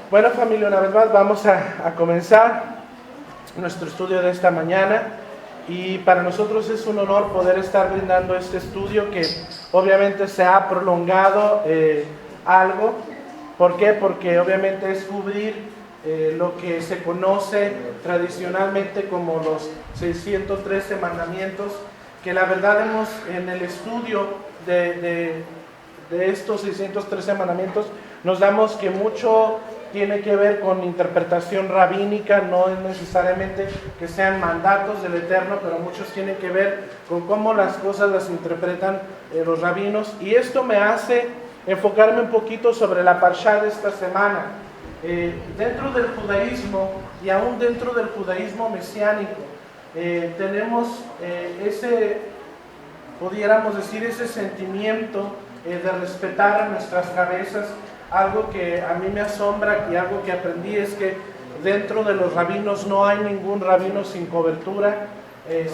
Bueno, familia, una vez más vamos a comenzar nuestro estudio de esta mañana y para nosotros es un honor poder estar brindando este estudio que obviamente se ha prolongado algo. ¿Por qué? Porque obviamente es cubrir lo que se conoce tradicionalmente como los 613 mandamientos, que la verdad en el estudio de estos 613 mandamientos nos damos que mucho tiene que ver con interpretación rabínica, no es necesariamente que sean mandatos del Eterno, pero muchos tienen que ver con cómo las cosas las interpretan los rabinos, y esto me hace enfocarme un poquito sobre la parshá de esta semana. Dentro del judaísmo, y aún dentro del judaísmo mesiánico, tenemos pudiéramos decir, ese sentimiento de respetar a nuestras cabezas. Algo que a mí me asombra y algo que aprendí es que dentro de los rabinos no hay ningún rabino sin cobertura.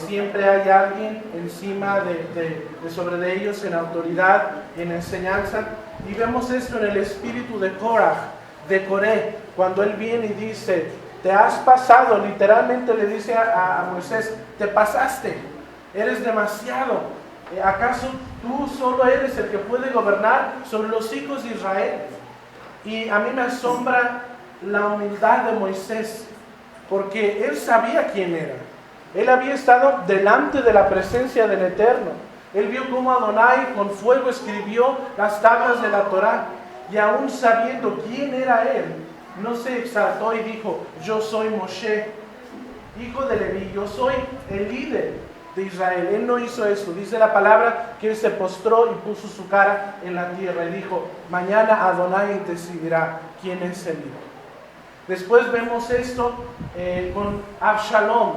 Siempre hay alguien encima sobre de ellos en autoridad, en enseñanza. Y vemos esto en el espíritu de Korah, de Coré, cuando él viene y dice: te has pasado, literalmente le dice a Moisés: te pasaste, eres demasiado. ¿Acaso tú solo eres el que puede gobernar sobre los hijos de Israel? Y a mí me asombra la humildad de Moisés, porque él sabía quién era. Él había estado delante de la presencia del Eterno. Él vio cómo Adonai con fuego escribió las tablas de la Torá, y aún sabiendo quién era él, no se exaltó y dijo: yo soy Moshe, hijo de Leví, yo soy el líder de Israel. Él no hizo eso. Dice la palabra que él se postró y puso su cara en la tierra y dijo: mañana Adonai decidirá quién es el líder. Después vemos esto con Absalón,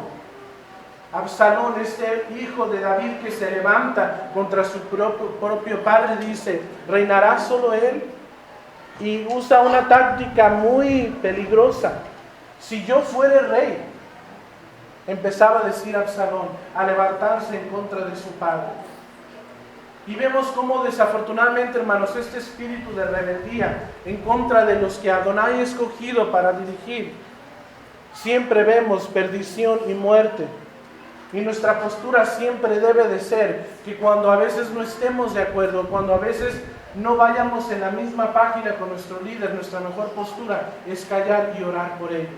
este hijo de David que se levanta contra su propio padre. Dice: ¿reinará solo él? Y usa una táctica muy peligrosa: si yo fuere rey, empezaba a decir Absalón, a levantarse en contra de su padre. Y vemos cómo desafortunadamente, hermanos, este espíritu de rebeldía en contra de los que Adonai ha escogido para dirigir, siempre vemos perdición y muerte. Y nuestra postura siempre debe de ser que cuando a veces no estemos de acuerdo, cuando a veces no vayamos en la misma página con nuestro líder, nuestra mejor postura es callar y orar por ellos.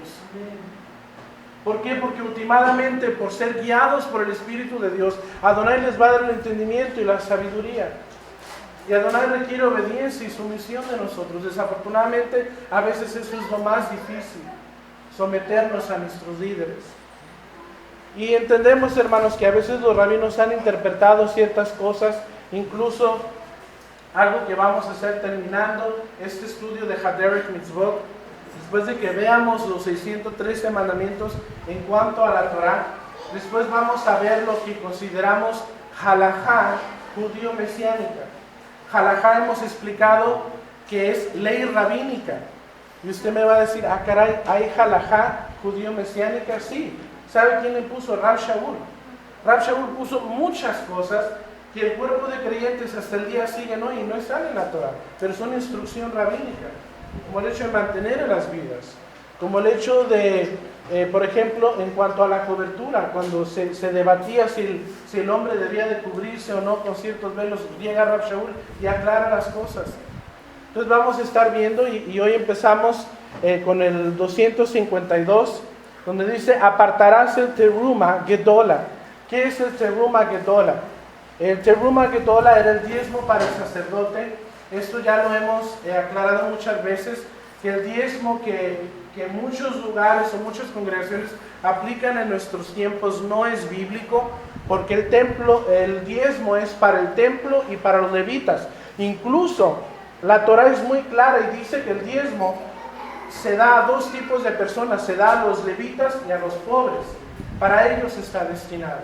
¿Por qué? Porque últimamente, por ser guiados por el Espíritu de Dios, Adonai les va a dar el entendimiento y la sabiduría. Y Adonai requiere obediencia y sumisión de nosotros. Desafortunadamente, a veces eso es lo más difícil, someternos a nuestros líderes. Y entendemos, hermanos, que a veces los rabinos han interpretado ciertas cosas, incluso algo que vamos a hacer terminando este estudio de Haderech Mitzvot. Después de que veamos los 613 mandamientos en cuanto a la Torá, después vamos a ver lo que consideramos halajá judío-mesiánica. Halajá hemos explicado que es ley rabínica. Y usted me va a decir: ah, caray, ¿hay halajá judío-mesiánica? Sí. ¿Sabe quién le puso? Rab Shaul. Rab Shaul puso muchas cosas que el cuerpo de creyentes hasta el día siguen hoy y no están en la Torá, pero son instrucción rabínica. Como el hecho de mantener a las vidas, como el hecho de, por ejemplo, en cuanto a la cobertura, cuando se debatía si el hombre debía de cubrirse o no con ciertos velos, llega Rab Shaul y aclara las cosas. Entonces vamos a estar viendo, y hoy empezamos con el 252, donde dice: apartarás el teruma gedola. ¿Qué es el teruma gedola? El teruma gedola era el diezmo para el sacerdote. Esto ya lo hemos aclarado muchas veces, que el diezmo que muchos lugares o muchas congregaciones aplican en nuestros tiempos no es bíblico, porque el diezmo es para el templo y para los levitas. Incluso la Torá es muy clara y dice que el diezmo se da a dos tipos de personas: se da a los levitas y a los pobres. Para ellos está destinado.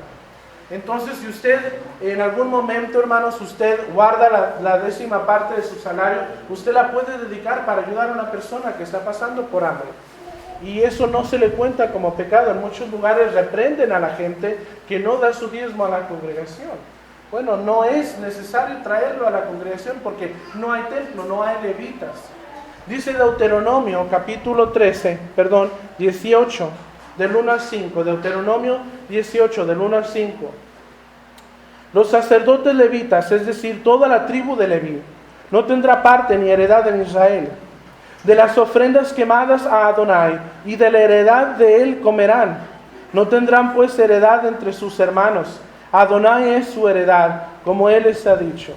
Entonces, si usted en algún momento, hermanos, usted guarda la 10ª parte de su salario, usted la puede dedicar para ayudar a una persona que está pasando por hambre. Y eso no se le cuenta como pecado. En muchos lugares reprenden a la gente que no da su diezmo a la congregación. Bueno, no es necesario traerlo a la congregación porque no hay templo, no hay levitas. Dice Deuteronomio capítulo 18, del 1 al 5. Deuteronomio 18, del 1 al 5. Los sacerdotes levitas, es decir, toda la tribu de Leví, no tendrá parte ni heredad en Israel. De las ofrendas quemadas a Adonai y de la heredad de él comerán. No tendrán pues heredad entre sus hermanos. Adonai es su heredad, como él les ha dicho.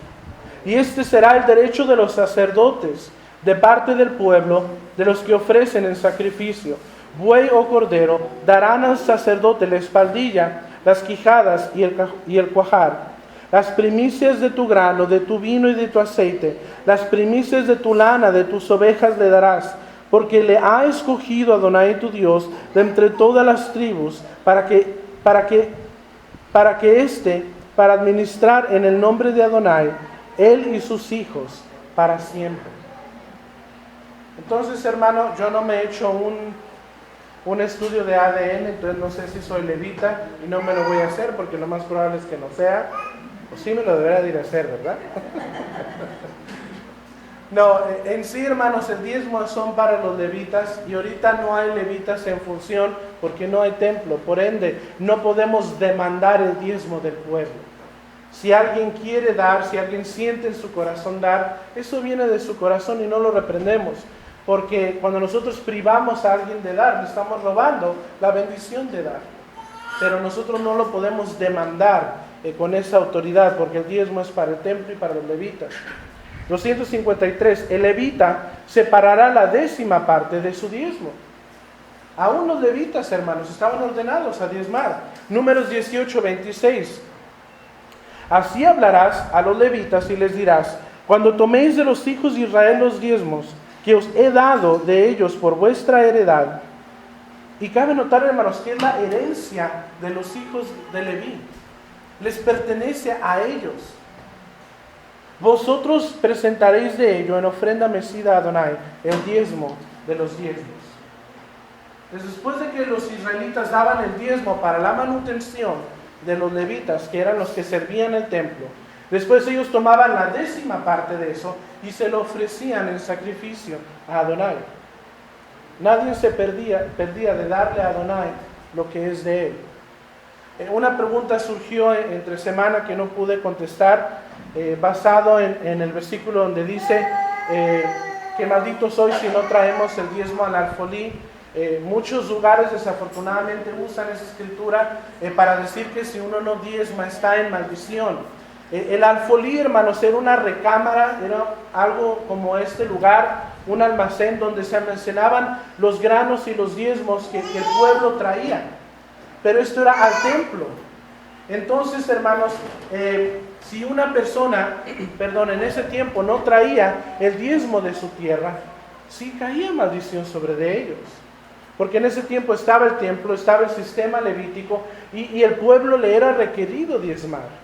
Y este será el derecho de los sacerdotes, de parte del pueblo, de los que ofrecen en sacrificio, buey o cordero, darán al sacerdote la espaldilla, las quijadas y el cuajar, las primicias de tu grano, de tu vino y de tu aceite, las primicias de tu lana, de tus ovejas le darás, porque le ha escogido Adonai tu Dios de entre todas las tribus, para administrar en el nombre de Adonai, él y sus hijos, para siempre. Entonces, hermano, yo no me he hecho un estudio de ADN, entonces no sé si soy levita y no me lo voy a hacer porque lo más probable es que no sea, o sí me lo debería de ir a hacer, ¿verdad? No, en sí, hermanos, el diezmo son para los levitas y ahorita no hay levitas en función porque no hay templo, por ende no podemos demandar el diezmo del pueblo. Si alguien quiere dar, si alguien siente en su corazón dar, eso viene de su corazón y no lo reprendemos. Porque cuando nosotros privamos a alguien de dar, le estamos robando la bendición de dar. Pero nosotros no lo podemos demandar con esa autoridad, porque el diezmo es para el templo y para los levitas. 253. El levita separará la 10ª parte de su diezmo. Aún los levitas, hermanos, estaban ordenados a diezmar. Números 18, 26. Así hablarás a los levitas y les dirás: cuando toméis de los hijos de Israel los diezmos que os he dado de ellos por vuestra heredad. Y cabe notar, hermanos, que es la herencia de los hijos de Leví. Les pertenece a ellos. Vosotros presentaréis de ello en ofrenda mecida a Adonai el diezmo de los diezmos. Después de que los israelitas daban el diezmo para la manutención de los levitas, que eran los que servían el templo, después ellos tomaban la 10ª parte de eso y se lo ofrecían en sacrificio a Adonai. Nadie se perdía de darle a Adonai lo que es de él. Una pregunta surgió entre semana que no pude contestar, basado en el versículo donde dice que maldito soy si no traemos el diezmo al alfolí. Muchos lugares desafortunadamente usan esa escritura para decir que si uno no diezma está en maldición. El alfolí, hermanos, era una recámara, era algo como este lugar, un almacén donde se almacenaban los granos y los diezmos que el pueblo traía. Pero esto era al templo. Entonces, hermanos, si una persona, en ese tiempo no traía el diezmo de su tierra, sí caía maldición sobre de ellos. Porque en ese tiempo estaba el templo, estaba el sistema levítico y el pueblo le era requerido diezmar.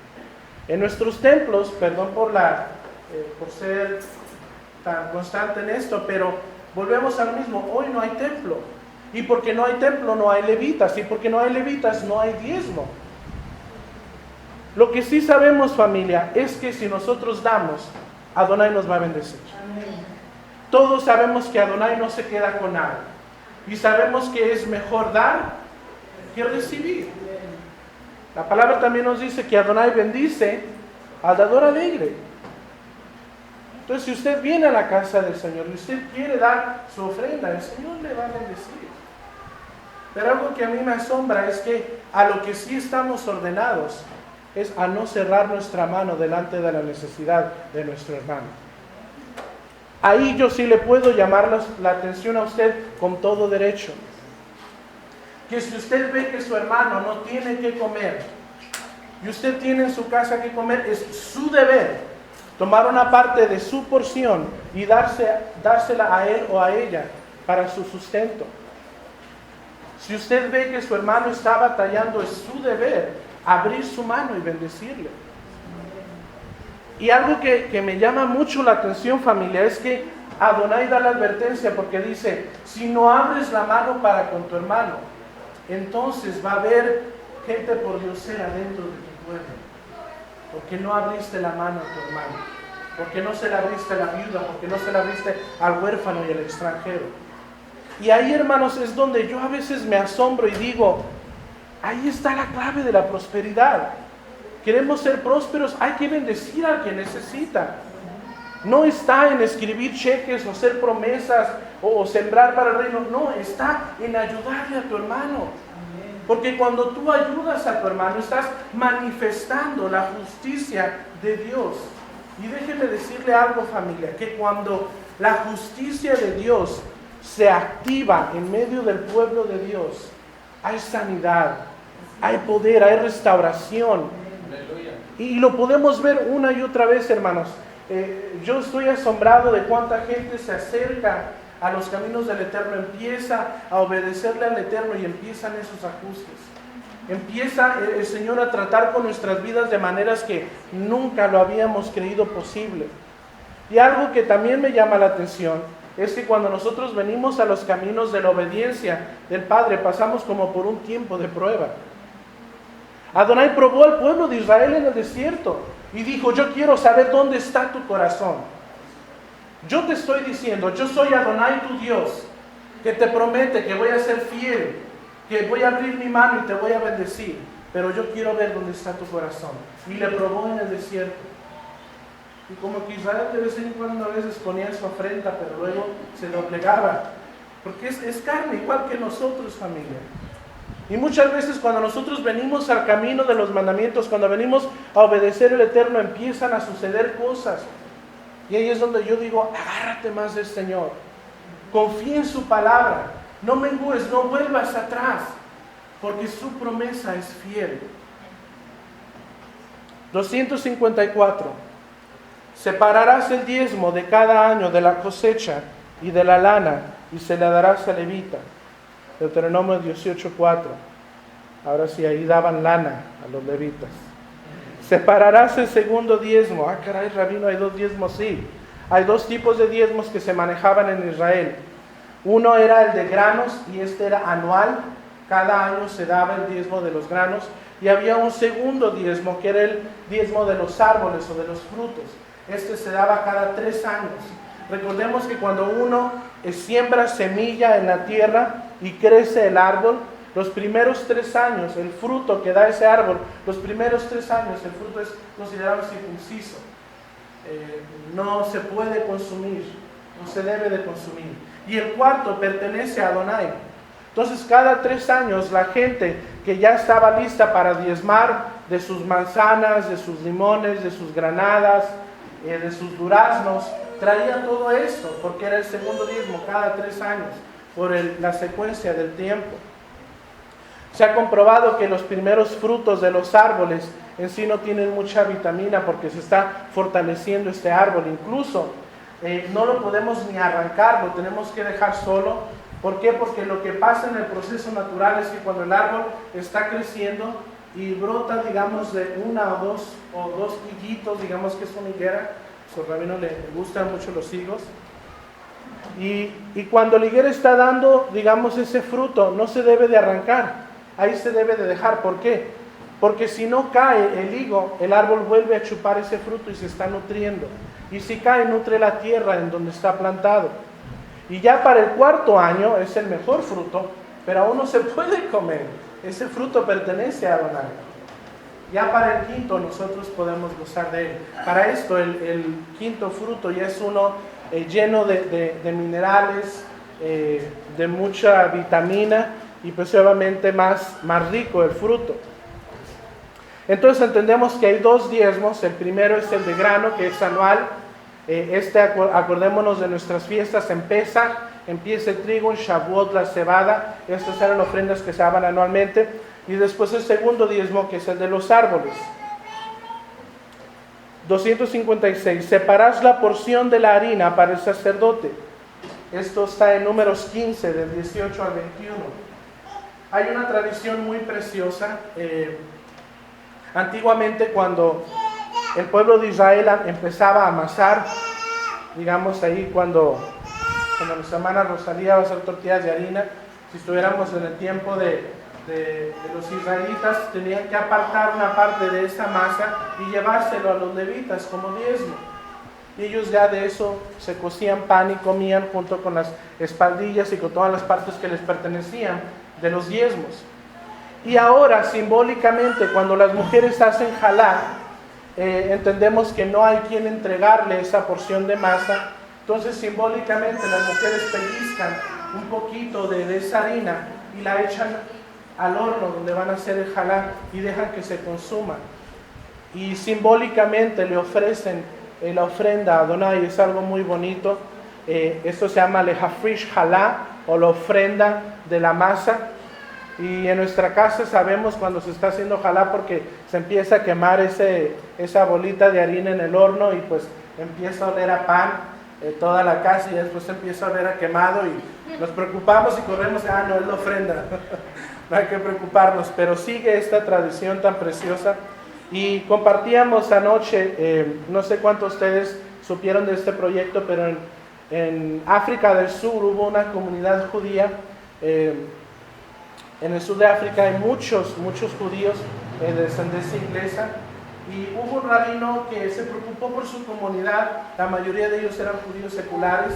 En nuestros templos, perdón por ser tan constante en esto, pero volvemos a lo mismo, hoy no hay templo. Y porque no hay templo no hay levitas, y porque no hay levitas no hay diezmo. Lo que sí sabemos, familia, es que si nosotros damos, Adonai nos va a bendecir. Amén. Todos sabemos que Adonai no se queda con nada. Y sabemos que es mejor dar que recibir. La palabra también nos dice que Adonai bendice al dador alegre. Entonces, si usted viene a la casa del Señor y usted quiere dar su ofrenda, el Señor le va a bendecir. Pero algo que a mí me asombra es que a lo que sí estamos ordenados es a no cerrar nuestra mano delante de la necesidad de nuestro hermano. Ahí yo sí le puedo llamar la atención a usted con todo derecho. Que si usted ve que su hermano no tiene que comer y usted tiene en su casa que comer, es su deber tomar una parte de su porción y dársela a él o a ella para su sustento. Si usted ve que su hermano está batallando, es su deber abrir su mano y bendecirle. Y algo que me llama mucho la atención, familia, es que Adonai da la advertencia porque dice: si no abres la mano para con tu hermano, entonces va a haber gente por diosera dentro de tu pueblo, porque no abriste la mano a tu hermano. porque no se la abriste a la viuda, porque no se la abriste al huérfano y al extranjero. Y ahí, hermanos, es donde yo a veces me asombro y digo, ahí está la clave de la prosperidad. Queremos ser prósperos, hay que bendecir al que necesita. No está en escribir cheques o hacer promesas o sembrar para el reino. No, está en ayudarle a tu hermano. Porque cuando tú ayudas a tu hermano, estás manifestando la justicia de Dios. Y déjeme decirle algo, familia, que cuando la justicia de Dios se activa en medio del pueblo de Dios, hay sanidad, hay poder, hay restauración. Y lo podemos ver una y otra vez, hermanos. Yo estoy asombrado de cuánta gente se acerca a los caminos del Eterno, empieza a obedecerle al Eterno y empiezan esos ajustes. Empieza el Señor a tratar con nuestras vidas de maneras que nunca lo habíamos creído posible. Y algo que también me llama la atención es que cuando nosotros venimos a los caminos de la obediencia del Padre, pasamos como por un tiempo de prueba. Adonai probó al pueblo de Israel en el desierto y dijo, yo quiero saber dónde está tu corazón. Yo te estoy diciendo, yo soy Adonai tu Dios, que te promete que voy a ser fiel, que voy a abrir mi mano y te voy a bendecir, pero yo quiero ver dónde está tu corazón. Y le probó en el desierto. Y como que Israel de vez en cuando a veces ponía su ofrenda, pero luego se doblegaba, porque es carne igual que nosotros, familia. Y muchas veces cuando nosotros venimos al camino de los mandamientos, cuando venimos a obedecer al Eterno, empiezan a suceder cosas. Y ahí es donde yo digo, agárrate más del Señor. Confía en su palabra. No mengues, no vuelvas atrás, porque su promesa es fiel. 254. Separarás el diezmo de cada año de la cosecha y de la lana, y se le darás al levita. Deuteronomio 18:4. Ahora sí, ahí daban lana a los levitas. Separarás el segundo diezmo. Ah, caray, rabino, hay dos diezmos, sí. Hay dos tipos de diezmos que se manejaban en Israel. Uno era el de granos y este era anual. Cada año se daba el diezmo de los granos. Y había un segundo diezmo que era el diezmo de los árboles o de los frutos. Este se daba cada 3 años. Recordemos que cuando uno siembra semilla en la tierra y crece el árbol, los primeros 3 años, el fruto que da ese árbol, los primeros 3 años, el fruto es considerado circunciso. No se puede consumir, no se debe de consumir. Y el cuarto pertenece a Adonai. Entonces cada 3 años la gente que ya estaba lista para diezmar de sus manzanas, de sus limones, de sus granadas, de sus duraznos, traía todo esto, porque era el segundo diezmo cada 3 años, por la secuencia del tiempo. Se ha comprobado que los primeros frutos de los árboles en sí no tienen mucha vitamina porque se está fortaleciendo este árbol. Incluso no lo podemos ni arrancar, lo tenemos que dejar solo. ¿Por qué? Porque lo que pasa en el proceso natural es que cuando el árbol está creciendo y brota, digamos, de una o dos higuitos, digamos que es una higuera, a su rabino le gustan mucho los higos. Y cuando la higuera está dando, digamos, ese fruto, no se debe de arrancar. Ahí se debe de dejar. ¿Por qué? Porque si no cae el higo, el árbol vuelve a chupar ese fruto y se está nutriendo. Y si cae, nutre la tierra en donde está plantado. Y ya para el 4º año es el mejor fruto, pero aún no se puede comer. Ese fruto pertenece a Adonai. Ya para el 5º nosotros podemos gozar de él. Para esto el 5º fruto ya es uno lleno de minerales, de mucha vitamina y pues obviamente más rico el fruto. Entonces entendemos que hay 2 diezmos. El primero es el de grano, que es anual. Acordémonos de nuestras fiestas en Pesaj, empieza el trigo, en Shavuot la cebada. Estas eran ofrendas que se daban anualmente. Y después el segundo diezmo, que es el de los árboles. 256. Separás la porción de la harina para el sacerdote. Esto está en Números 15, del 18 al 21. Hay una tradición muy preciosa. Antiguamente, cuando el pueblo de Israel empezaba a amasar, digamos ahí cuando nuestra hermana Rosalía va a hacer tortillas de harina, si estuviéramos en el tiempo de los israelitas, tenían que apartar una parte de esa masa y llevárselo a los levitas como diezmo. y ellos ya de eso se cocían pan y comían junto con las espaldillas y con todas las partes que les pertenecían de los diezmos. Y ahora, simbólicamente, cuando las mujeres hacen jalá, entendemos que no hay quien entregarle esa porción de masa. Entonces, simbólicamente, las mujeres pellizcan un poquito de esa harina y la echan al horno donde van a hacer el jalá y dejan que se consuma. Y simbólicamente le ofrecen la ofrenda a Adonai. Es algo muy bonito. Esto se llama lehafrish jalá, o la ofrenda de la masa. Y en nuestra casa sabemos cuando se está haciendo jalá porque se empieza a quemar esa bolita de harina en el horno y pues empieza a oler a pan toda la casa, y después empieza a oler a quemado y nos preocupamos y corremos, no es la ofrenda. No hay que preocuparnos, pero sigue esta tradición tan preciosa. Y compartíamos anoche, no sé cuántos de ustedes supieron de este proyecto, pero en África del Sur hubo una comunidad judía. En el sur de África hay muchos judíos de descendencia inglesa, y hubo un rabino que se preocupó por su comunidad. La mayoría de ellos eran judíos seculares,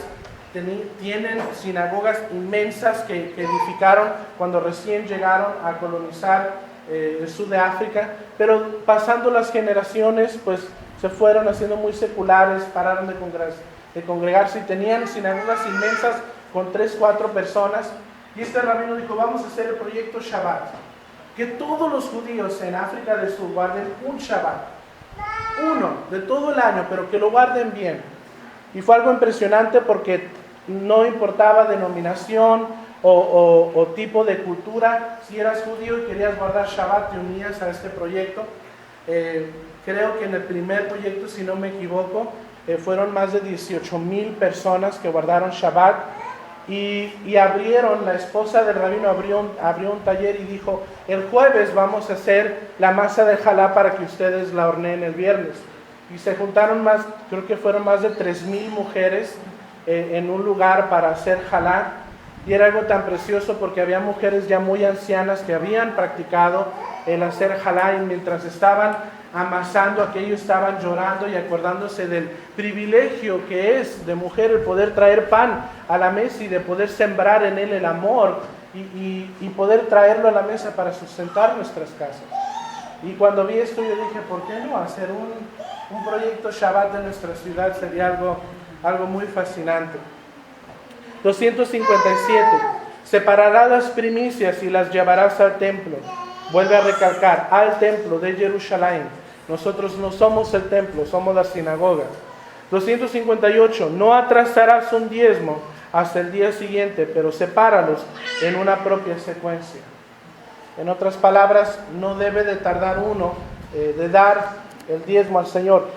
tienen sinagogas inmensas que edificaron cuando recién llegaron a colonizar el sur de África, pero pasando las generaciones pues se fueron haciendo muy seculares, pararon de congregarse y tenían sinagogas inmensas con 3, 4 personas. Y este rabino dijo, vamos a hacer el proyecto Shabbat, que todos los judíos en África del Sur guarden un Shabbat, uno de todo el año, pero que lo guarden bien. Y fue algo impresionante porque no importaba denominación o tipo de cultura. Si eras judío y querías guardar Shabbat, te unías a este proyecto. Creo que en el primer proyecto, si no me equivoco, fueron más de 18,000 personas que guardaron Shabbat. Y abrieron, la esposa del rabino abrió un taller y dijo, el jueves vamos a hacer la masa de jalá para que ustedes la horneen el viernes. Y se juntaron creo que fueron más de 3,000 mujeres en un lugar para hacer jalá. Y era algo tan precioso porque había mujeres ya muy ancianas que habían practicado el hacer jalá, y mientras estaban amasando aquello estaban llorando y acordándose del privilegio que es de mujer el poder traer pan a la mesa y de poder sembrar en él el amor y poder traerlo a la mesa para sustentar nuestras casas. Y cuando vi esto yo dije, ¿por qué no hacer un proyecto Shabbat de nuestra ciudad? Sería algo muy fascinante. 257. Separarás las primicias y las llevarás al templo. Vuelve a recalcar, al templo de Jerusalén. Nosotros no somos el templo, somos la sinagoga. 258. No atrasarás un diezmo hasta el día siguiente, pero sepáralos en una propia secuencia. En otras palabras, no debe de tardar uno de dar el diezmo al Señor.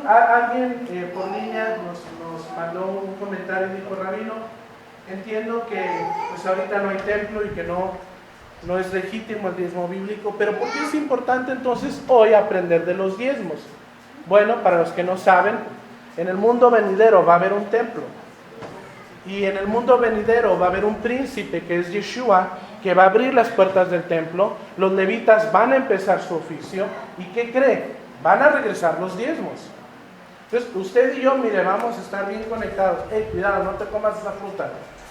Alguien por línea nos mandó un comentario y dijo, rabino, entiendo que pues ahorita no hay templo y que no es legítimo el diezmo bíblico, pero ¿por qué es importante entonces hoy aprender de los diezmos? Bueno, para los que no saben, en el mundo venidero va a haber un templo, y en el mundo venidero va a haber un príncipe que es Yeshua, que va a abrir las puertas del templo. Los levitas van a empezar su oficio, y ¿qué cree? Van a regresar los diezmos. Entonces usted y yo, mire, vamos a estar bien conectados. Cuidado, no te comas esa fruta,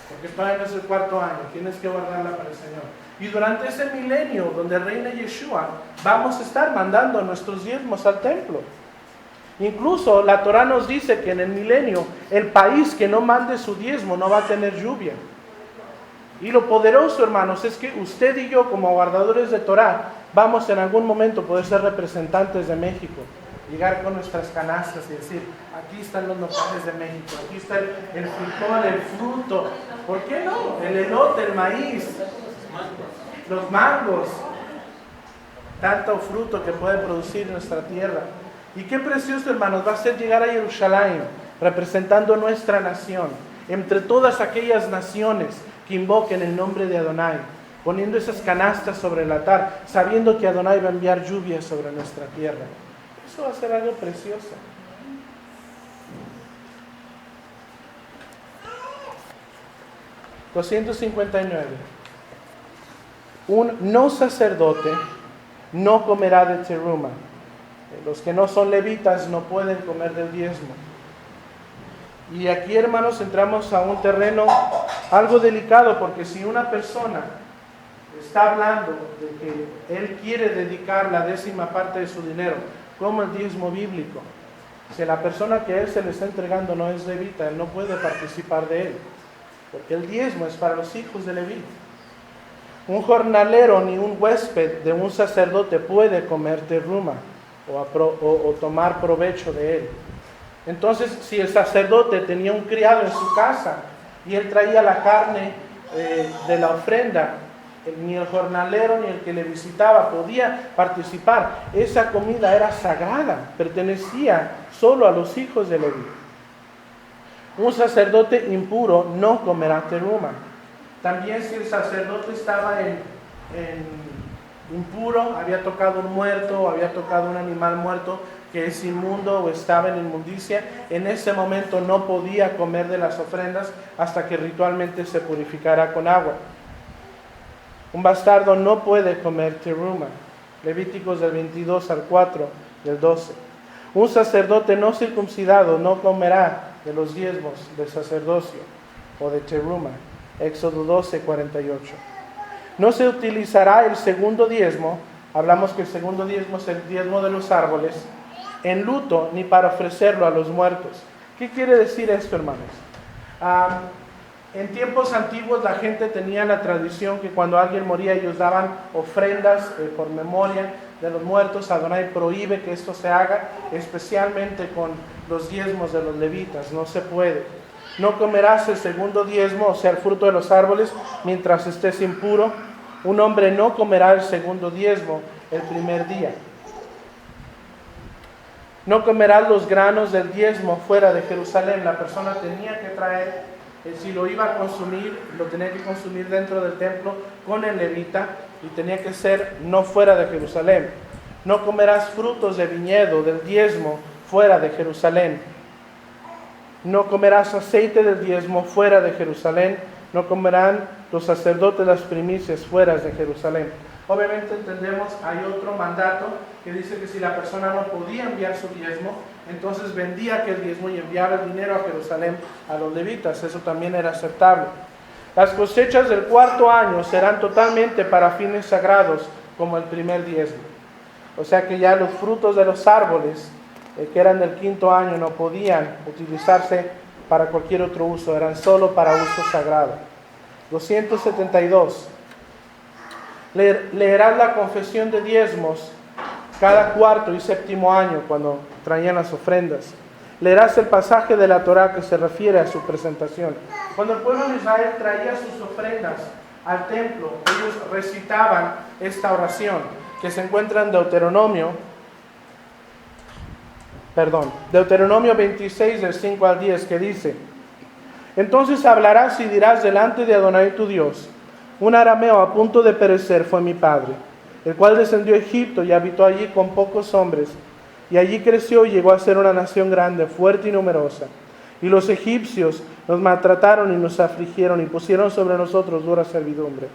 porque todavía no es el 4º año, tienes que guardarla para el Señor. Y durante ese milenio donde reina Yeshua, vamos a estar mandando nuestros diezmos al templo. Incluso la Torah nos dice que en el milenio, el país que no mande su diezmo no va a tener lluvia. Y lo poderoso, hermanos, es que usted y yo, como guardadores de Torah, vamos en algún momento a poder ser representantes de México. Llegar con nuestras canastas y decir, aquí están los nopales de México, aquí está el frijol, el fruto, ¿por qué no? El elote, el maíz, los mangos, tanto fruto que puede producir nuestra tierra. Y qué precioso, hermanos, va a ser llegar a Jerusalén representando nuestra nación entre todas aquellas naciones que invoquen el nombre de Adonai, poniendo esas canastas sobre el altar, sabiendo que Adonai va a enviar lluvia sobre nuestra tierra. Eso va a ser algo precioso. $259. Un no sacerdote no comerá de teruma. Los que no son levitas no pueden comer del diezmo. Y aquí, hermanos, entramos a un terreno algo delicado, porque si una persona está hablando de que él quiere dedicar la 10ª parte de su dinero como el diezmo bíblico, si la persona que él se le está entregando no es levita, él no puede participar de él, porque el diezmo es para los hijos de Leví. Un jornalero ni un huésped de un sacerdote puede comer teruma o tomar provecho de él. Entonces, si el sacerdote tenía un criado en su casa y él traía la carne de la ofrenda, ni el jornalero ni el que le visitaba podía participar. Esa comida era sagrada, pertenecía solo a los hijos de Leví. Un sacerdote impuro no comerá teruma. También si el sacerdote estaba impuro, había tocado un muerto, había tocado un animal muerto que es inmundo o estaba en inmundicia, en ese momento no podía comer de las ofrendas hasta que ritualmente se purificara con agua. Un bastardo no puede comer teruma. Levíticos del 22 al 4 del 12. Un sacerdote no circuncidado no comerá de los diezmos del sacerdocio o de teruma. Éxodo 12, 48. No se utilizará el segundo diezmo, hablamos que el segundo diezmo es el diezmo de los árboles, en luto ni para ofrecerlo a los muertos. ¿Qué quiere decir esto, hermanos? En tiempos antiguos la gente tenía la tradición que cuando alguien moría ellos daban ofrendas por memoria de los muertos. Adonai prohíbe que esto se haga, especialmente con los diezmos de los levitas, no se puede. No comerás el segundo diezmo, o sea, el fruto de los árboles, mientras estés impuro. Un hombre no comerá el segundo diezmo el primer día. No comerás los granos del diezmo fuera de Jerusalén. La persona tenía que traer, si lo iba a consumir, lo tenía que consumir dentro del templo con el levita y tenía que ser no fuera de Jerusalén. No comerás frutos de viñedo del diezmo fuera de Jerusalén. No comerás aceite del diezmo fuera de Jerusalén. No comerán los sacerdotes las primicias fuera de Jerusalén. Obviamente entendemos, hay otro mandato que dice que si la persona no podía enviar su diezmo, entonces vendía aquel diezmo y enviaba el dinero a Jerusalén a los levitas. Eso también era aceptable. Las cosechas del 4º año serán totalmente para fines sagrados, como el primer diezmo. O sea que ya los frutos de los árboles, que eran del 5º año, no podían utilizarse para cualquier otro uso, eran solo para uso sagrado. 272. Leerás la confesión de diezmos cada 4º y 7º año cuando traían las ofrendas. Leerás el pasaje de la Torá que se refiere a su presentación. Cuando el pueblo de Israel traía sus ofrendas al templo, ellos recitaban esta oración que se encuentra en Deuteronomio 26 del 5 al 10, que dice: entonces hablarás y dirás delante de Adonai tu Dios: un arameo a punto de perecer fue mi padre, el cual descendió a Egipto y habitó allí con pocos hombres, y allí creció y llegó a ser una nación grande, fuerte y numerosa. Y los egipcios nos maltrataron y nos afligieron y pusieron sobre nosotros dura servidumbre.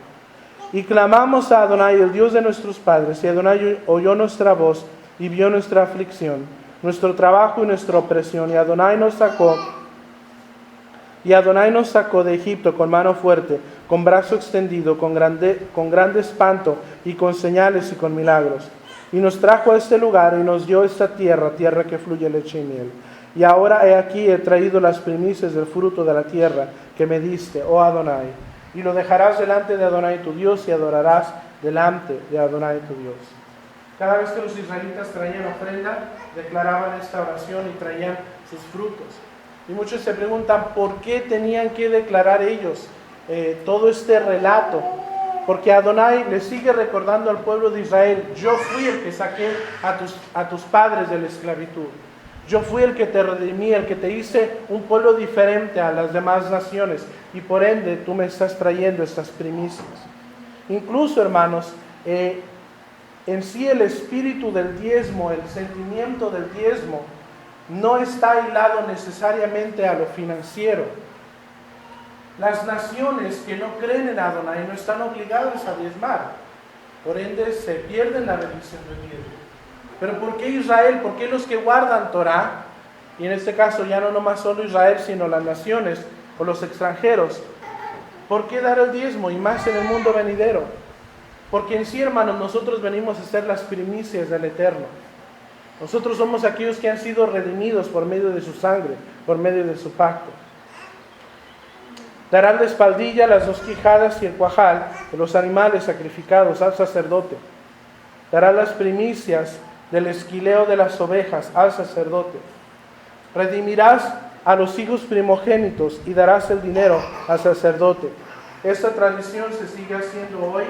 Y clamamos a Adonai, el Dios de nuestros padres, y Adonai oyó nuestra voz y vio nuestra aflicción, nuestro trabajo y nuestra opresión, y Adonai nos sacó de Egipto con mano fuerte, con brazo extendido, con grande espanto y con señales y con milagros. Y nos trajo a este lugar y nos dio esta tierra que fluye leche y miel. Y ahora he aquí he traído las primicias del fruto de la tierra que me diste, oh Adonai. Y lo dejarás delante de Adonai tu Dios y adorarás delante de Adonai tu Dios. Cada vez que los israelitas traían ofrenda, declaraban esta oración y traían sus frutos. Y muchos se preguntan por qué tenían que declarar ellos todo este relato. Porque Adonai le sigue recordando al pueblo de Israel: yo fui el que saqué a tus padres de la esclavitud. Yo fui el que te redimí, el que te hice un pueblo diferente a las demás naciones. Y por ende tú me estás trayendo estas primicias. Incluso, hermanos, en sí el espíritu del diezmo, el sentimiento del diezmo, no está hilado necesariamente a lo financiero. Las naciones que no creen en Adonai no están obligadas a diezmar. Por ende, se pierden la bendición del diezmo. Pero ¿por qué Israel? ¿Por qué los que guardan Torah? Y en este caso ya no nomás solo Israel, sino las naciones o los extranjeros. ¿Por qué dar el diezmo? Y más en el mundo venidero. Porque en sí, hermanos, nosotros venimos a ser las primicias del Eterno. Nosotros somos aquellos que han sido redimidos por medio de su sangre, por medio de su pacto. Darán la espaldilla, las 2 quijadas y el cuajal de los animales sacrificados al sacerdote. Dará las primicias del esquileo de las ovejas al sacerdote. Redimirás a los hijos primogénitos y darás el dinero al sacerdote. Esta tradición se sigue haciendo hoy,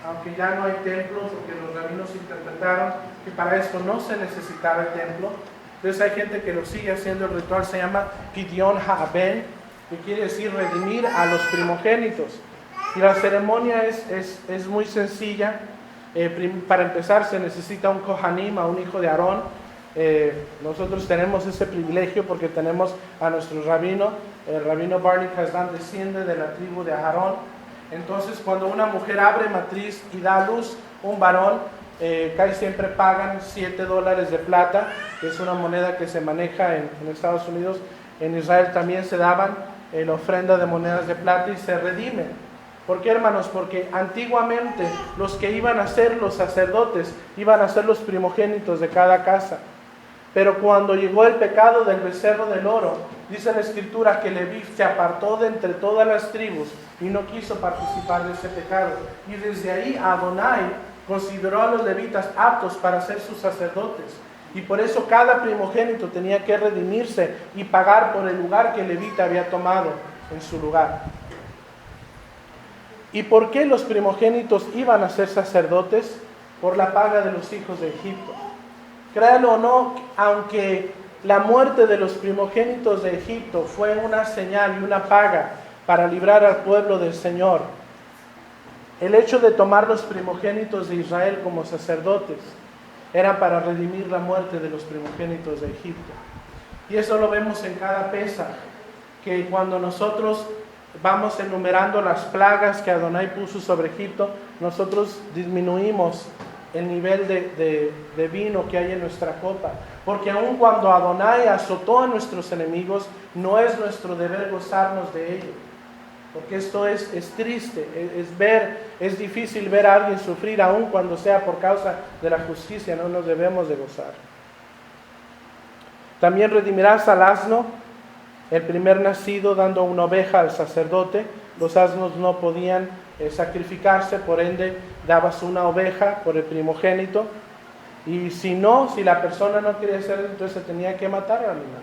aunque ya no hay templos, porque los rabinos interpretaron que para esto no se necesitaba el templo. Entonces hay gente que lo sigue haciendo. El ritual se llama Pidyon Ha'aben, que quiere decir redimir a los primogénitos. Y la ceremonia es muy sencilla. Para empezar se necesita un Kohanim, a un hijo de Aarón. Nosotros tenemos ese privilegio porque tenemos a nuestro rabino, el rabino Barney Kazdan desciende de la tribu de Aarón. Entonces cuando una mujer abre matriz y da a luz un varón, casi siempre pagan $7 de plata, que es una moneda que se maneja en Estados Unidos. En Israel también se daban la ofrenda de monedas de plata y se redimen. ¿Por qué, hermanos? Porque antiguamente los que iban a ser los sacerdotes iban a ser los primogénitos de cada casa. Pero cuando llegó el pecado del becerro del oro, dice la Escritura que Leví se apartó de entre todas las tribus y no quiso participar de ese pecado. Y desde ahí Adonai consideró a los levitas aptos para ser sus sacerdotes. Y por eso cada primogénito tenía que redimirse y pagar por el lugar que el levita había tomado en su lugar. ¿Y por qué los primogénitos iban a ser sacerdotes? Por la paga de los hijos de Egipto. Créanlo o no, aunque la muerte de los primogénitos de Egipto fue una señal y una paga para librar al pueblo del Señor, el hecho de tomar los primogénitos de Israel como sacerdotes era para redimir la muerte de los primogénitos de Egipto. Y eso lo vemos en cada Pesaj, que cuando nosotros vamos enumerando las plagas que Adonai puso sobre Egipto, nosotros disminuimos el nivel de vino que hay en nuestra copa. Porque aun cuando Adonai azotó a nuestros enemigos, no es nuestro deber gozarnos de ello. Porque esto es triste, es difícil ver a alguien sufrir, aun cuando sea por causa de la justicia, no nos debemos de gozar. También redimirás al asno, el primer nacido, dando una oveja al sacerdote. Los asnos no podían sacrificarse, por ende dabas una oveja por el primogénito. Y si la persona no quería hacerlo, entonces se tenía que matar al animal.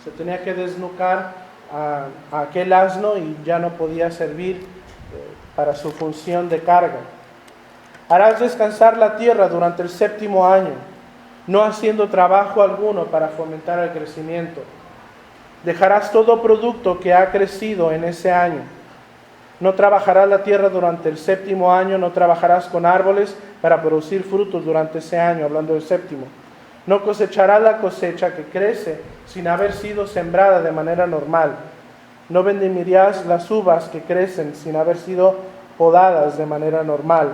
Se tenía que desnucar a aquel asno y ya no podía servir para su función de carga. Harás descansar la tierra durante el 7º año, no haciendo trabajo alguno para fomentar el crecimiento. Dejarás todo producto que ha crecido en ese año. No trabajarás la tierra durante el 7º año, no trabajarás con árboles para producir frutos durante ese año, hablando del 7º. No cosecharás la cosecha que crece sin haber sido sembrada de manera normal. No vendimiarás las uvas que crecen sin haber sido podadas de manera normal.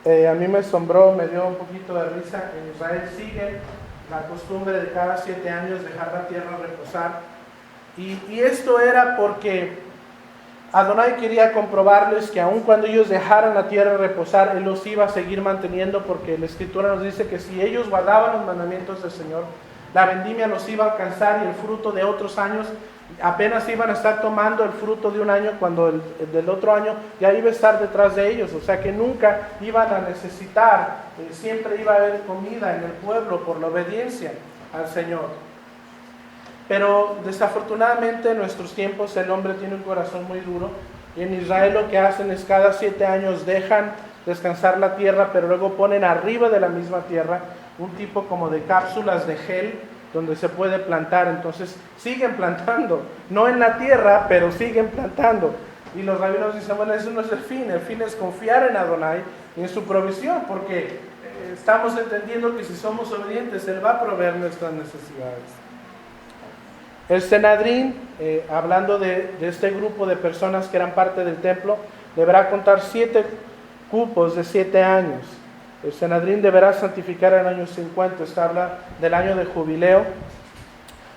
A mí me asombró, me dio un poquito de risa. En Israel siguen la costumbre de cada 7 años dejar la tierra reposar. Y esto era porque Adonai quería comprobarles que aun cuando ellos dejaran la tierra reposar, Él los iba a seguir manteniendo, porque la Escritura nos dice que si ellos guardaban los mandamientos del Señor, la vendimia los iba a alcanzar y el fruto de otros años apenas iban a estar tomando el fruto de un año, cuando el del otro año ya iba a estar detrás de ellos. O sea que nunca iban a necesitar, siempre iba a haber comida en el pueblo por la obediencia al Señor. Pero desafortunadamente en nuestros tiempos el hombre tiene un corazón muy duro, y en Israel lo que hacen es cada 7 años dejan descansar la tierra, pero luego ponen arriba de la misma tierra un tipo como de cápsulas de gel donde se puede plantar. Entonces siguen plantando, no en la tierra, pero siguen plantando. Y los rabinos dicen, bueno, eso no es el fin es confiar en Adonai y en su provisión, porque estamos entendiendo que si somos obedientes, Él va a proveer nuestras necesidades. El Senadrín, hablando de este grupo de personas que eran parte del templo, deberá contar 7 cupos de 7 años. El Sanedrín deberá santificar el año 50, esta habla del año de jubileo.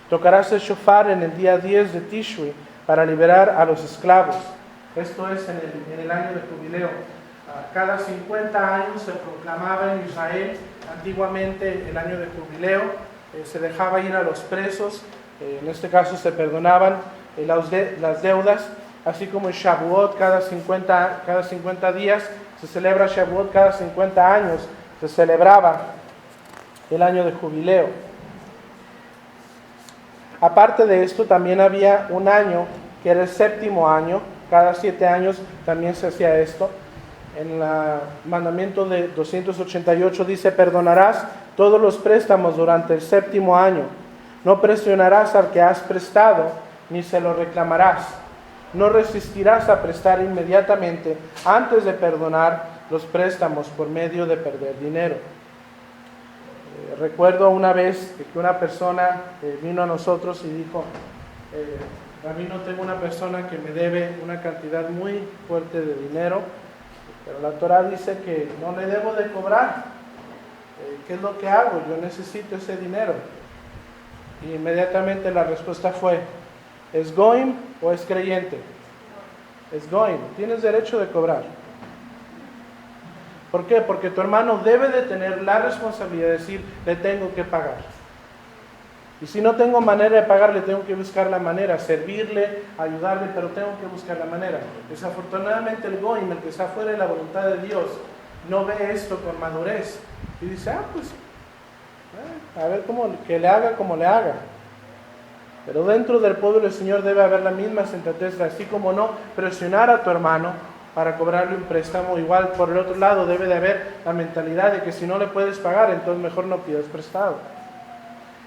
Tocarás el shofar en el día 10 de Tishri para liberar a los esclavos. Esto es en el año de jubileo. Cada 50 años se proclamaba en Israel, antiguamente el año de jubileo, se dejaba ir a los presos, en este caso se perdonaban las deudas, así como en Shavuot cada 50 días se celebra Shavuot, cada 50 años se celebraba el año de jubileo. Aparte de esto, también había un año que era el séptimo año, cada 7 años también se hacía esto. En el mandamiento de 288 dice: perdonarás todos los préstamos durante el séptimo año. No presionarás al que has prestado, ni se lo reclamarás. No resistirás a prestar inmediatamente antes de perdonar los préstamos por medio de perder dinero. Recuerdo una vez que una persona vino a nosotros y dijo: Rabino, tengo una persona que me debe una cantidad muy fuerte de dinero, pero la Torah dice que no le debo de cobrar. ¿Qué es lo que hago? Yo necesito ese dinero. Y inmediatamente la respuesta fue: ¿es goim o es creyente? Es goim, tienes derecho de cobrar. ¿Por qué? Porque tu hermano debe de tener la responsabilidad de decir: le tengo que pagar. Y si no tengo manera de pagarle, tengo que buscar la manera, servirle, ayudarle, pero tengo que buscar la manera. Desafortunadamente el goim, el que está fuera de la voluntad de Dios, no ve esto con madurez y dice: a ver que le haga como le haga. Pero dentro del pueblo del Señor debe haber la misma sensatez, así como no presionar a tu hermano para cobrarle un préstamo. Igual por el otro lado debe de haber la mentalidad de que si no le puedes pagar, entonces mejor no pidas prestado.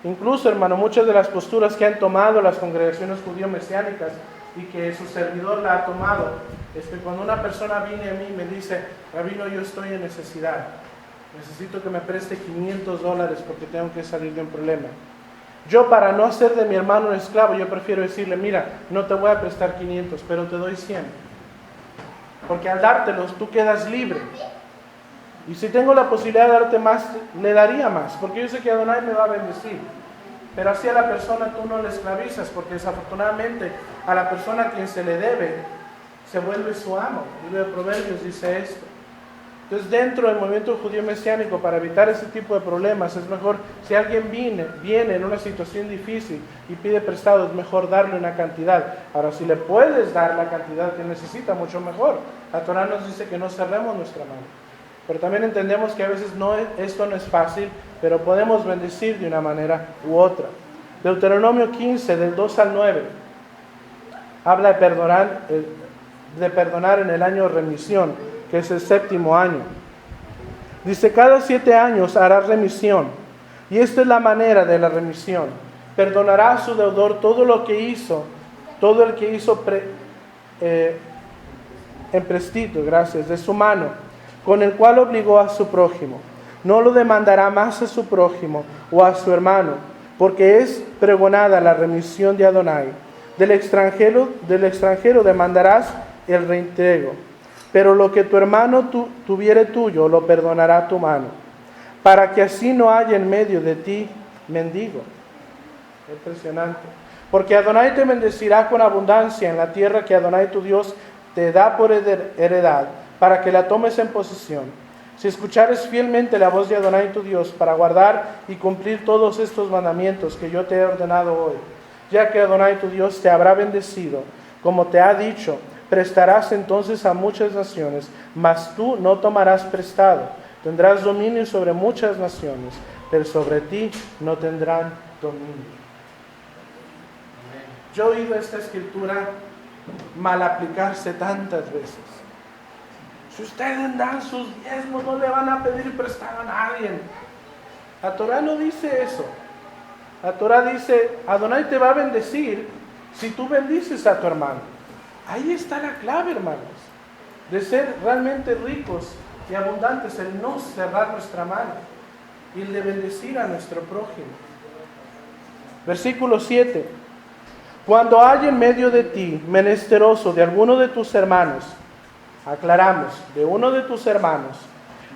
Incluso, hermano, muchas de las posturas que han tomado las congregaciones judío-mesiánicas y que su servidor la ha tomado, es que cuando una persona viene a mí y me dice: Rabino, yo estoy en necesidad, necesito que me preste $500 porque tengo que salir de un problema. Yo, para no hacer de mi hermano un esclavo, yo prefiero decirle: mira, no te voy a prestar 500, pero te doy 100. Porque al dártelos, tú quedas libre. Y si tengo la posibilidad de darte más, le daría más, porque yo sé que Adonai me va a bendecir. Pero así a la persona tú no le esclavizas, porque desafortunadamente a la persona a quien se le debe, se vuelve su amo. El libro de Proverbios dice esto. Entonces, dentro del movimiento judío mesiánico, para evitar ese tipo de problemas, es mejor, si alguien viene en una situación difícil y pide prestado, es mejor darle una cantidad. Ahora, si le puedes dar la cantidad que necesita, mucho mejor. La Torah nos dice que no cerremos nuestra mano. Pero también entendemos que a veces esto no es fácil, pero podemos bendecir de una manera u otra. Deuteronomio 15, del 2 al 9, habla de perdonar en el año de remisión, que es el séptimo año. Dice: cada 7 años harás remisión, y esta es la manera de la remisión. Perdonará a su deudor todo el que hizo empréstito, de su mano, con el cual obligó a su prójimo. No lo demandará más a su prójimo o a su hermano, porque es pregonada la remisión de Adonai. Del extranjero demandarás el reintegro, pero lo que tu hermano tuviere tuyo, lo perdonará tu mano, para que así no haya en medio de ti mendigo. Impresionante. Porque Adonai te bendecirá con abundancia en la tierra que Adonai tu Dios te da por heredad, para que la tomes en posesión. Si escuchares fielmente la voz de Adonai tu Dios, para guardar y cumplir todos estos mandamientos que yo te he ordenado hoy, ya que Adonai tu Dios te habrá bendecido, como te ha dicho, prestarás entonces a muchas naciones, mas tú no tomarás prestado. Tendrás dominio sobre muchas naciones, pero sobre ti no tendrán dominio. Yo he oído esta escritura mal aplicarse tantas veces. Si ustedes dan sus diezmos, no le van a pedir prestado a nadie. La Torah no dice eso. La Torah dice: Adonai te va a bendecir si tú bendices a tu hermano. Ahí está la clave, hermanos, de ser realmente ricos y abundantes, el no cerrar nuestra mano y el de bendecir a nuestro prójimo. Versículo 7. Cuando haya en medio de ti menesteroso de alguno de tus hermanos, aclaramos, de uno de tus hermanos,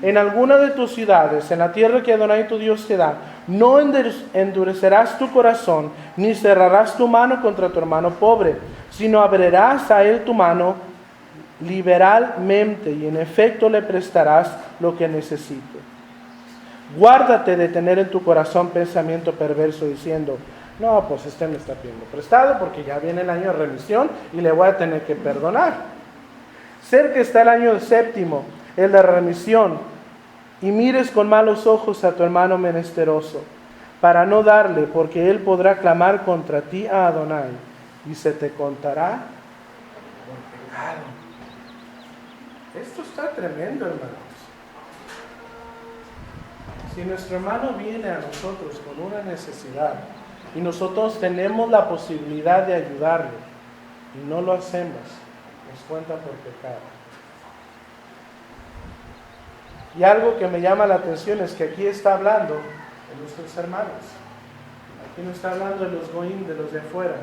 en alguna de tus ciudades, en la tierra que Adonai tu Dios te da, no endurecerás tu corazón, ni cerrarás tu mano contra tu hermano pobre, sino abrirás a él tu mano liberalmente, y en efecto le prestarás lo que necesite. Guárdate de tener en tu corazón pensamiento perverso diciendo: no, pues este me está pidiendo prestado porque ya viene el año de remisión y le voy a tener que perdonar. Cerca está el año séptimo, el de remisión, y mires con malos ojos a tu hermano menesteroso, para no darle, porque él podrá clamar contra ti a Adonai, y se te contará por pecado. Esto está tremendo, hermanos. Si nuestro hermano viene a nosotros con una necesidad y nosotros tenemos la posibilidad de ayudarle y no lo hacemos, nos cuenta por pecado. Y algo que me llama la atención es que aquí está hablando de nuestros hermanos. Aquí no está hablando de los goín, de los de afuera.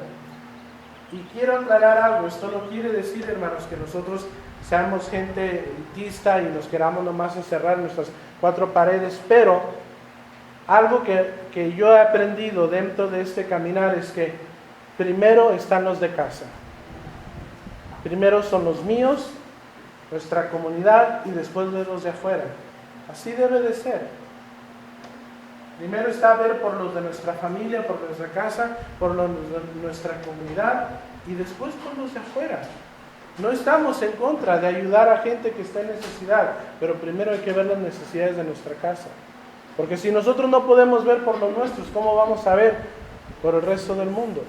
Y quiero aclarar algo. Esto no quiere decir, hermanos, que nosotros seamos gente elitista y nos queramos nomás encerrar en nuestras cuatro paredes, pero algo que yo he aprendido dentro de este caminar es que primero están los de casa. Primero son los míos, nuestra comunidad, y después los de afuera. Así debe de ser. Primero está ver por los de nuestra familia, por nuestra casa, por los de nuestra comunidad, y después por los de afuera. No estamos en contra de ayudar a gente que está en necesidad, pero primero hay que ver las necesidades de nuestra casa. Porque si nosotros no podemos ver por los nuestros, ¿cómo vamos a ver por el resto del mundo?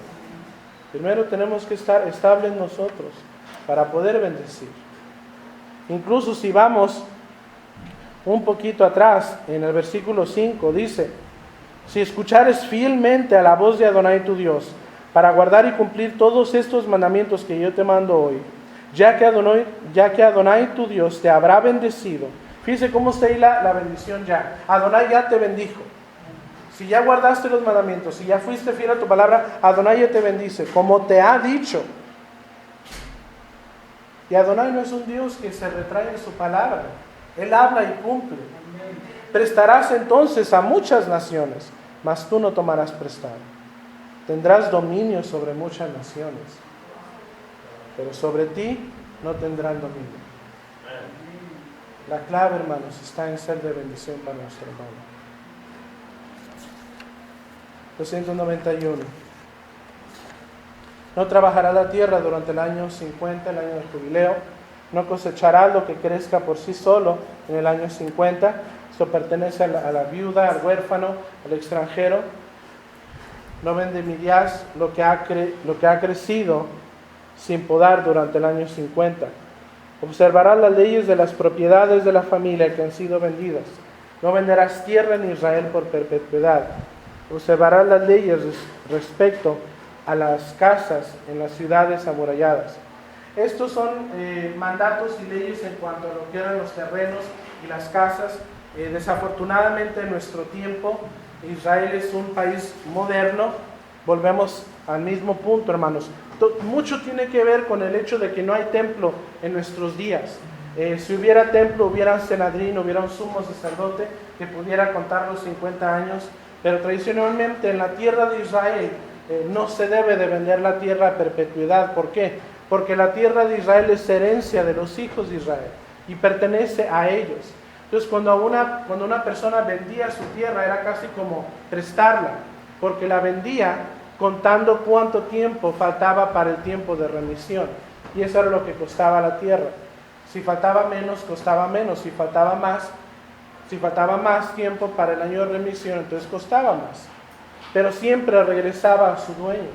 Primero tenemos que estar estables nosotros para poder bendecir. Incluso si vamos un poquito atrás, en el versículo 5, dice: si escuchares fielmente a la voz de Adonai tu Dios, para guardar y cumplir todos estos mandamientos que yo te mando hoy, ya que Adonai tu Dios te habrá bendecido. Fíjese cómo está ahí la bendición ya. Adonai ya te bendijo. Si ya guardaste los mandamientos, si ya fuiste fiel a tu palabra, Adonai ya te bendice, como te ha dicho. Y Adonai no es un Dios que se retrae en su palabra. Él habla y cumple. Prestarás entonces a muchas naciones, mas tú no tomarás prestado. Tendrás dominio sobre muchas naciones, pero sobre ti no tendrán dominio. La clave, hermanos, está en ser de bendición para nuestro hermano. 291. No trabajará la tierra durante el año 50, el año del jubileo. No cosechará lo que crezca por sí solo en el año 50. Esto pertenece a la viuda, al huérfano, al extranjero. No vendimiarás lo que ha crecido sin podar durante el año 50. Observarás las leyes de las propiedades de la familia que han sido vendidas. No venderás tierra en Israel por perpetuidad. Observarás las leyes respecto a las casas en las ciudades amuralladas. Estos son mandatos y leyes en cuanto a lo que eran los terrenos y las casas. Desafortunadamente en nuestro tiempo Israel es un país moderno. Volvemos al mismo punto, hermanos. Mucho tiene que ver con el hecho de que no hay templo en nuestros días. Si hubiera templo, hubiera un senadrín, hubiera un sumo sacerdote que pudiera contar los 50 años. Pero tradicionalmente en la tierra de Israel no se debe de vender la tierra a perpetuidad. ¿Por qué? Porque la tierra de Israel es herencia de los hijos de Israel y pertenece a ellos. Entonces cuando una persona vendía su tierra era casi como prestarla, porque la vendía contando cuánto tiempo faltaba para el tiempo de remisión. Y eso era lo que costaba la tierra. Si faltaba menos, costaba menos. Si faltaba más tiempo para el año de remisión, entonces costaba más. Pero siempre regresaba a su dueño.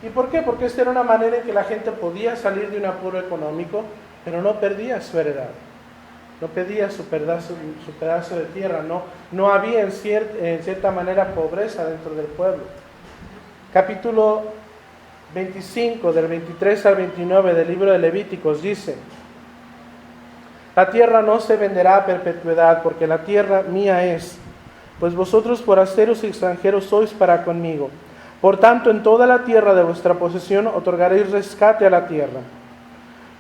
¿Y por qué? Porque esta era una manera en que la gente podía salir de un apuro económico, pero no perdía su heredad. No perdía su pedazo de tierra. No había en cierta manera pobreza dentro del pueblo. Capítulo 25, del 23 al 29 del libro de Levíticos dice: la tierra no se venderá a perpetuidad, porque la tierra mía es, pues vosotros forasteros y extranjeros sois para conmigo. Por tanto, en toda la tierra de vuestra posesión otorgaréis rescate a la tierra.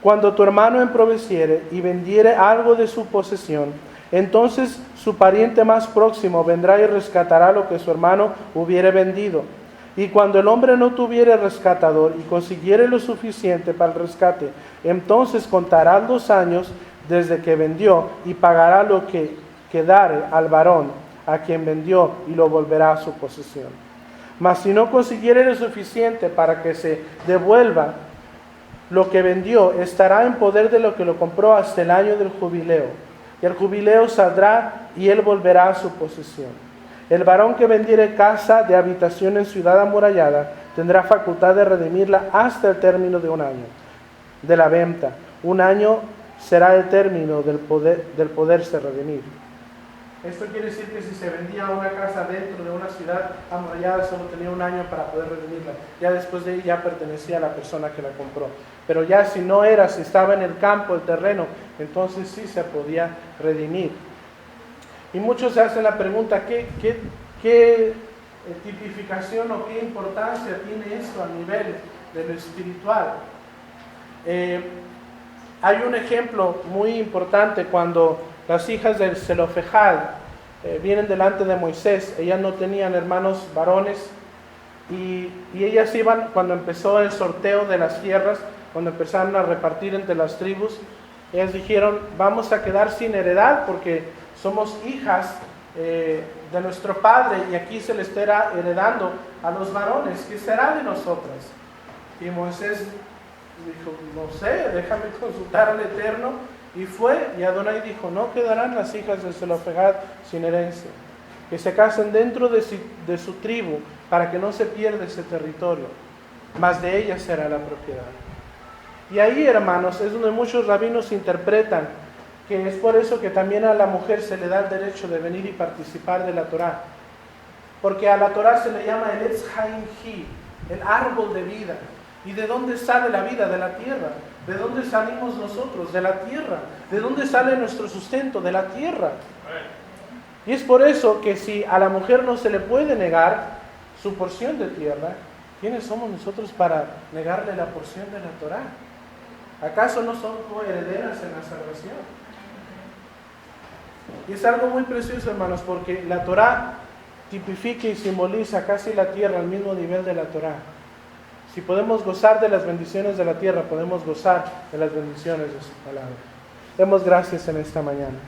Cuando tu hermano emproveciere y vendiere algo de su posesión, Entonces su pariente más próximo vendrá y rescatará lo que su hermano hubiere vendido. Y cuando el hombre no tuviere rescatador y consiguiere lo suficiente para el rescate, entonces contará 2 años desde que vendió y pagará lo que quedare al varón a quien vendió y lo volverá a su posesión. Mas si no consiguiere lo suficiente para que se devuelva lo que vendió, estará en poder de lo que lo compró hasta el año del jubileo. Y el jubileo saldrá y él volverá a su posesión. El varón que vendiere casa de habitación en ciudad amurallada tendrá facultad de redimirla hasta el término de 1 año de la venta. 1 año será el término del poderse redimir. Esto quiere decir que si se vendía una casa dentro de una ciudad amurallada, solo tenía 1 año para poder redimirla. Ya después de ahí ya pertenecía a la persona que la compró. Pero ya si no era, si estaba en el campo, el terreno, entonces sí se podía redimir. Y muchos se hacen la pregunta, ¿qué tipificación o qué importancia tiene esto a nivel de lo espiritual? Hay un ejemplo muy importante cuando las hijas de Zelofejad vienen delante de Moisés. Ellas no tenían hermanos varones y ellas iban, cuando empezó el sorteo de las tierras, cuando empezaron a repartir entre las tribus, ellas dijeron, vamos a quedar sin heredad porque somos hijas de nuestro padre y aquí se le estará heredando a los varones. ¿Qué será de nosotras? Y Moisés dijo, no sé, déjame consultar al Eterno. Y fue, y Adonai dijo, no quedarán las hijas de Zelofejad sin herencia, que se casen dentro de su tribu, para que no se pierda ese territorio, mas de ellas será la propiedad. Y ahí, hermanos, es donde muchos rabinos interpretan que es por eso que también a la mujer se le da el derecho de venir y participar de la Torá, porque a la Torá se le llama el Etz Haim Hi, el árbol de vida. ¿Y de dónde sale la vida? De la tierra. ¿De dónde salimos nosotros? De la tierra. ¿De dónde sale nuestro sustento? De la tierra. Y es por eso que si a la mujer no se le puede negar su porción de tierra, ¿quiénes somos nosotros para negarle la porción de la Torá? ¿Acaso no somos herederas en la salvación? Y es algo muy precioso, hermanos, porque la Torá tipifica y simboliza casi la tierra al mismo nivel de la Torá. Si podemos gozar de las bendiciones de la tierra, podemos gozar de las bendiciones de su palabra. Demos gracias en esta mañana.